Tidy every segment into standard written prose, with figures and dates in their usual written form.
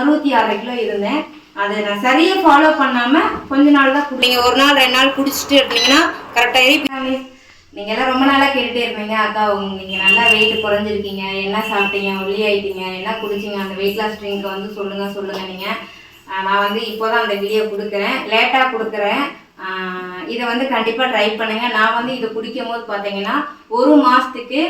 66 kilo இருந்தேன். அதை நான் சரியாக ஃபாலோ பண்ணாமல் கொஞ்ச நாள் தான் நீங்கள் ஒரு நாள் 2 நாள் குடிச்சிட்டு இருந்தீங்கன்னா கரெக்டாக நீங்கள் எல்லாம் ரொம்ப நாளாக கேட்டுகிட்டே இருப்பீங்க. அக்கா நீங்கள் நல்லா வெயிட் குறைஞ்சிருக்கீங்க, என்ன சாப்பிட்டீங்க, ஒல்லி ஆகிட்டீங்க, என்ன குடிச்சிங்க, அந்த வெயிட் லாஸ் ட்ரிங்க்கை வந்து சொல்லுங்கள் நீங்கள். நான் வந்து இப்போ தான் அந்த வீடியோ கொடுக்குறேன், லேட்டாக கொடுக்குறேன். இதை வந்து கண்டிப்பாக ட்ரை பண்ணுங்கள். நான் வந்து இதை குடிக்கும் போது பார்த்தீங்கன்னா ஒரு மாதத்துக்கு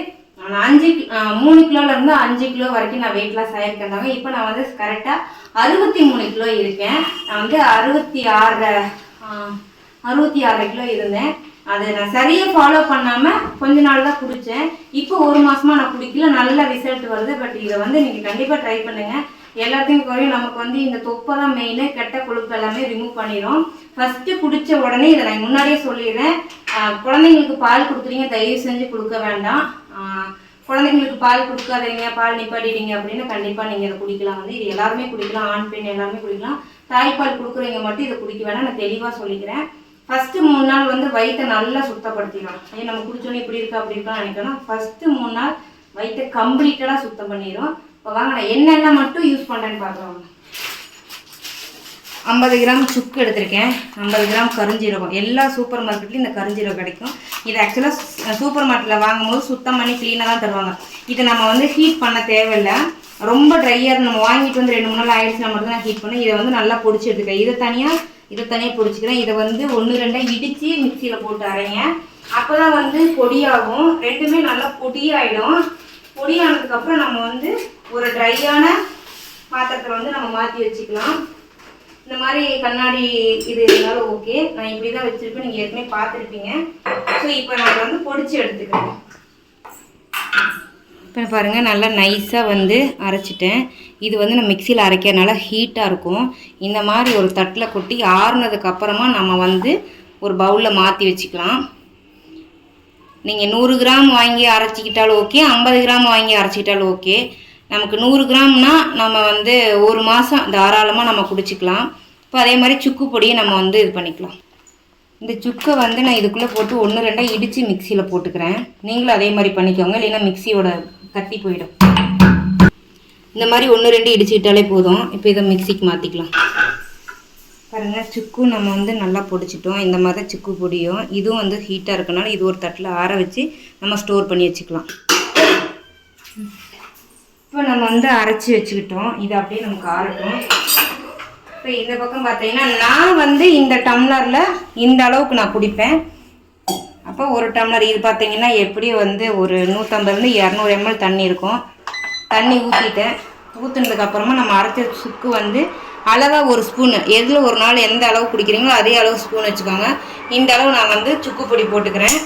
3 கிலோலேருந்து 5 கிலோ வரைக்கும் நான் வெயிட் லாஸ் ஆகிருக்கேன். இப்போ நான் வந்து கரெக்டாக 63 கிலோ இருக்கேன். நான் வந்து 66 கிலோ இருந்தேன். அதை நான் சரியாக ஃபாலோ பண்ணாமல் கொஞ்ச நாள் தான் குடித்தேன். இப்போ ஒரு மாதமாக நான் குடிக்கல, நல்ல ரிசல்ட் வருது. பட் இதை வந்து நீங்கள் கண்டிப்பாக ட்ரை பண்ணுங்கள். எல்லாத்தையும் குறையும். நமக்கு வந்து இந்த தொப்பை தான் மெயினு, கெட்ட கொழுப்பு எல்லாமே ரிமூவ் பண்ணிடும். ஃபஸ்ட்டு குடித்த உடனே இதை நான் முன்னாடியே சொல்லிடுறேன், குழந்தைங்களுக்கு பால் கொடுக்குறீங்க தயவு செஞ்சு கொடுக்க வேண்டாம். குழந்தைங்களுக்கு பால் கொடுக்காதீங்க, பால் நிப்பாட்டிட்டீங்க அப்படின்னு கண்டிப்பாக நீங்கள் இதை குடிக்கலாம். வந்து இது எல்லாருமே குடிக்கலாம், ஆண் பெண் எல்லாருமே குடிக்கலாம். தாய்ப்பால் கொடுக்குறவங்க மட்டும் இதை குடிக்க வேணாம், நான் தெளிவாக சொல்லிக்கிறேன். ஃபஸ்ட்டு 3 நாள் வந்து வயிற்றை நல்லா சுத்தப்படுத்திடும். ஐயோ நம்ம குடிச்சோன்னே இப்படி இருக்கா அப்படி இருக்கான்னு நினைக்கணும். ஃபஸ்ட்டு 3 நாள் வயிற்றை கம்ப்ளீட்டடாக சுத்தம் பண்ணிடும். இப்போ வாங்க நான் என்னென்ன மட்டும் யூஸ் பண்ணுறேன்னு பார்க்குறோம். 50 கிராம் சுக்கு எடுத்திருக்கேன், 50 கிராம் கருஞ்சீரகம். எல்லா சூப்பர் மார்க்கெட்லையும் இந்த கருஞ்சீரகம் கிடைக்கும். இது ஆக்சுவலாக சூப்பர் மார்க்கெட்டில் வாங்கும்போது சுத்தம் பண்ணி க்ளீனாக தான் தருவாங்க. இதை நம்ம வந்து ஹீட் பண்ண தேவையில்லை. ரொம்ப ட்ரையாக நம்ம வாங்கிட்டு வந்து 2-3 நாள் ஆயிடுச்சுன்னா மட்டும் தான் ஹீட் பண்ணி இதை வந்து நல்லா பொடிச்சு எடுத்துக்கிறேன். இதை தனியாக பொடிச்சிக்கிறேன். இதை வந்து 1-2 இடித்து மிக்சியில் போட்டு அரைங்க. அப்போ தான் வந்து பொடியாகும். ரெண்டுமே நல்லா பொடியாகிடும். பொடியானதுக்கப்புறம் நம்ம வந்து ஒரு ட்ரையான பாத்திரத்தில் வந்து நம்ம மாற்றி வச்சுக்கலாம். இந்த மாதிரி கண்ணாடி இது இருந்தாலும் ஓகே. நான் இப்படி தான் வச்சுருப்பேன், நீங்கள் ஏற்கனவே பார்த்துருப்பீங்க. ஸோ இப்போ நான் வந்து பொடிச்சு எடுத்துக்கிறேன். இப்போ பாருங்கள் நல்லா நைஸாக வந்து அரைச்சிட்டேன். இது வந்து நம்ம மிக்சியில் அரைக்கிறதுனால ஹீட்டாக இருக்கும். இந்த மாதிரி ஒரு தட்டில் கொட்டி ஆறுனதுக்கப்புறமா நம்ம வந்து ஒரு பவுலில் மாற்றி வச்சுக்கலாம். நீங்கள் 100 கிராம் வாங்கி அரைச்சிக்கிட்டாலும் ஓகே, 50 கிராம் வாங்கி அரைச்சிக்கிட்டாலும் ஓகே. நமக்கு 100 கிராம்னா நம்ம வந்து ஒரு மாதம் தாராளமாக நம்ம குடிச்சிக்கலாம். இப்போ அதே மாதிரி சுக்கு பொடியை நம்ம வந்து இது பண்ணிக்கலாம். இந்த சுக்கை வந்து நான் இதுக்குள்ளே போட்டு 1-2 இடித்து மிக்சியில் போட்டுக்கிறேன். நீங்களும் அதே மாதிரி பண்ணிக்கோங்க, இல்லைன்னா மிக்சியோட கட்டி போயிடும். இந்த மாதிரி 1-2 இடிச்சுக்கிட்டாலே போதும். இப்போ இதை மிக்சிக்கு மாற்றிக்கலாம். பாருங்கள், சுக்கும் நம்ம வந்து நல்லா பொடிச்சிட்டோம். இந்த மாதிரி தான் சுக்கு பொடியும். இதுவும் வந்து ஹீட்டாக இருக்கனால இது ஒரு தட்டில் ஆற வச்சு நம்ம ஸ்டோர் பண்ணி வச்சுக்கலாம். இப்போ நம்ம வந்து அரைச்சி வச்சுக்கிட்டோம். இது அப்படியே நமக்கு ஆறட்டும். இப்போ இந்த பக்கம் பார்த்தீங்கன்னா நான் வந்து இந்த டம்ளரில் இந்த அளவுக்கு நான் குடிப்பேன். அப்போ ஒரு டம்ளர் இது பார்த்தீங்கன்னா எப்படியும் வந்து ஒரு 150-200 ml தண்ணி இருக்கும். தண்ணி ஊற்றிட்டேன். ஊற்றுனதுக்கப்புறமா நம்ம அரைச்ச சுக்கு வந்து அளவாக ஒரு ஸ்பூனு, எதில் ஒரு நாள் எந்த அளவு குடிக்கிறீங்களோ அதே அளவு ஸ்பூன் வச்சுக்கோங்க. இந்த அளவு நான் வந்து சுக்கு பொடி போட்டுக்கிறேன்.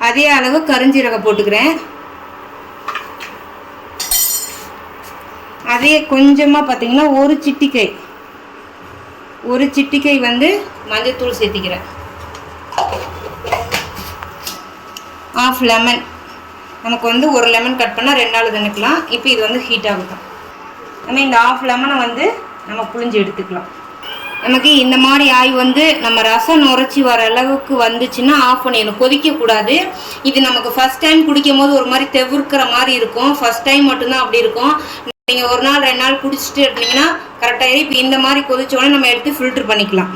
அதே அளவு கருஞ்சீரகம் போட்டுக்கிறேன். அதே கொஞ்சமாக பார்த்தீங்கன்னா ஒரு சிட்டிக்கை வந்து மஞ்சத்தூள் சேர்த்திக்கிறேன். 1/2 லெமன், நமக்கு வந்து ஒரு லெமன் கட் பண்ணால் 2 நாள் தின்னுக்கலாம். இப்போ இது வந்து ஹீட் ஆகட்டும். நம்ம இந்த 1/2 லெமனை வந்து நம்ம புழிஞ்சு எடுத்துக்கலாம். நமக்கு இந்த மாதிரி ஆய் வந்து நம்ம ரசம் நுரைச்சி வர அளவுக்கு வந்துச்சுன்னா ஆஃப் பண்ணிடணும், கொதிக்கக்கூடாது. இது நமக்கு ஃபஸ்ட் டைம் குடிக்கும் போது ஒரு மாதிரி தெவிர்க்கிற மாதிரி இருக்கும். ஃபஸ்ட் டைம் மட்டும்தான் அப்படி இருக்கும். நீங்கள் ஒரு நாள் 2 நாள் குடிச்சிட்டு இருந்தீங்கன்னா கரெக்டாக. இப்போ இந்த மாதிரி கொதிச்சோடனே நம்ம எடுத்து ஃபில்ட்ரு பண்ணிக்கலாம்.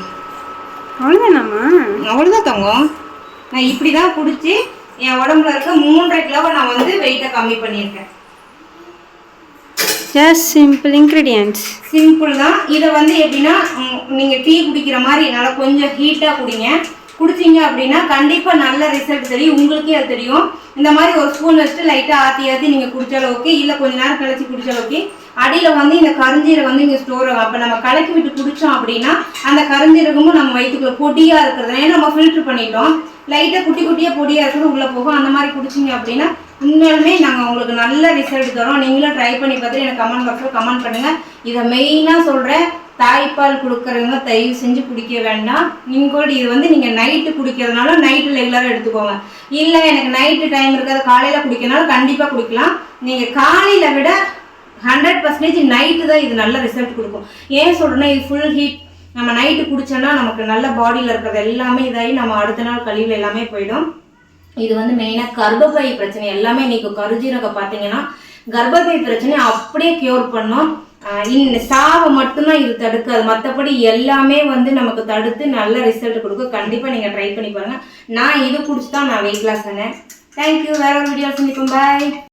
அவ்வளோதானம்மா? அவ்வளோதான் தங்கம். நான் இப்படி தான் குடிச்சு என் உடம்புல இருக்க 3.5 கிலோவை நான் வந்து வெயிட்டை கம்மி பண்ணியிருக்கேன். ஜஸ்ட் சிம்பிள் இன்க்ரீடியன்ட்ஸ், சிம்பிள் தான். இதை வந்து எப்படின்னா நீங்கள் டீ குடிக்கிற மாதிரி நல்லா கொஞ்சம் ஹீட்டாக குடிங்க. குடிச்சிங்க அப்படின்னா கண்டிப்பாக நல்ல ரிசல்ட் தெரியும், உங்களுக்கே அது தெரியும். இந்த மாதிரி ஒரு ஸ்பூன் வச்சுட்டு லைட்டாக ஆற்றி நீங்கள் குடித்தாலும் ஓகே, இல்லை கொஞ்சம் நேரம் கழிச்சு குடித்தாலும் ஓகே. அடியில் வந்து இந்த கருஞ்சீரகம் வந்து இங்கே ஸ்டோர் ஆகும். அப்போ நம்ம கலக்கி விட்டு குடித்தோம் அப்படின்னா அந்த கருஞ்சீரகமும் நம்ம வயிற்றுக்குள்ள பொடியாக இருக்கிறது, ஏன்னா நம்ம ஃபில்ட்ரு பண்ணிட்டோம். லைட்டாக குட்டியாக பொடியாக இருக்கிறது உள்ளே போகும். அந்த மாதிரி குடிச்சிங்க அப்படின்னா உண்மையாலுமே நாங்கள் உங்களுக்கு நல்ல ரிசல்ட் தரோம். நீங்களும் ட்ரை பண்ணி பார்த்துட்டு எனக்கு கமெண்ட் பாக்ஸில் கமெண்ட் பண்ணுங்கள். இதை மெயினாக சொல்கிறேன், தாய்ப்பால் கொடுக்குறவங்க தயவு செஞ்சு குடிக்க வேண்டாம். நீங்கள் இது வந்து நீங்கள் நைட்டு குடிக்கிறதுனால நைட்டு ரெகுலராக எடுத்துக்கோங்க. இல்லை எனக்கு நைட்டு டைம் இருக்காது காலையில் குடிக்கிறதுனால கண்டிப்பாக குடிக்கலாம். நீங்கள் காலையில் விட 100% நைட்டு தான் இது நல்ல ரிசல்ட் கொடுக்கும். ஏன் சொல்கிறேன்னா இது ஃபுல் ஹீட். நம்ம நைட்டு குடிச்சோன்னா நமக்கு நல்ல பாடியில் இருக்கிறது எல்லாமே இதாகி நம்ம அடுத்த நாள் கழிவில் எல்லாமே போயிடும். இது வந்து மெயினாக கர்ப்பப்பை பிரச்சனை எல்லாமே நீக்கும். கருஞ்சீரகம் பார்த்தீங்கன்னா கர்ப்பப்பை பிரச்சனை அப்படியே கியூர் பண்ணும். சாவை மட்டும்தான் இது தடுக்காது, மற்றபடி எல்லாமே வந்து நமக்கு தடுத்து நல்ல ரிசல்ட் கொடுக்கும். கண்டிப்பாக நீங்கள் ட்ரை பண்ணி பாருங்கள். நான் இது குடிச்சு தான் நான் வெயிட் லாஸ் பண்ணேன். தேங்க்யூ. வேற ஒரு வீடியோ சந்திப்போம். பாய்.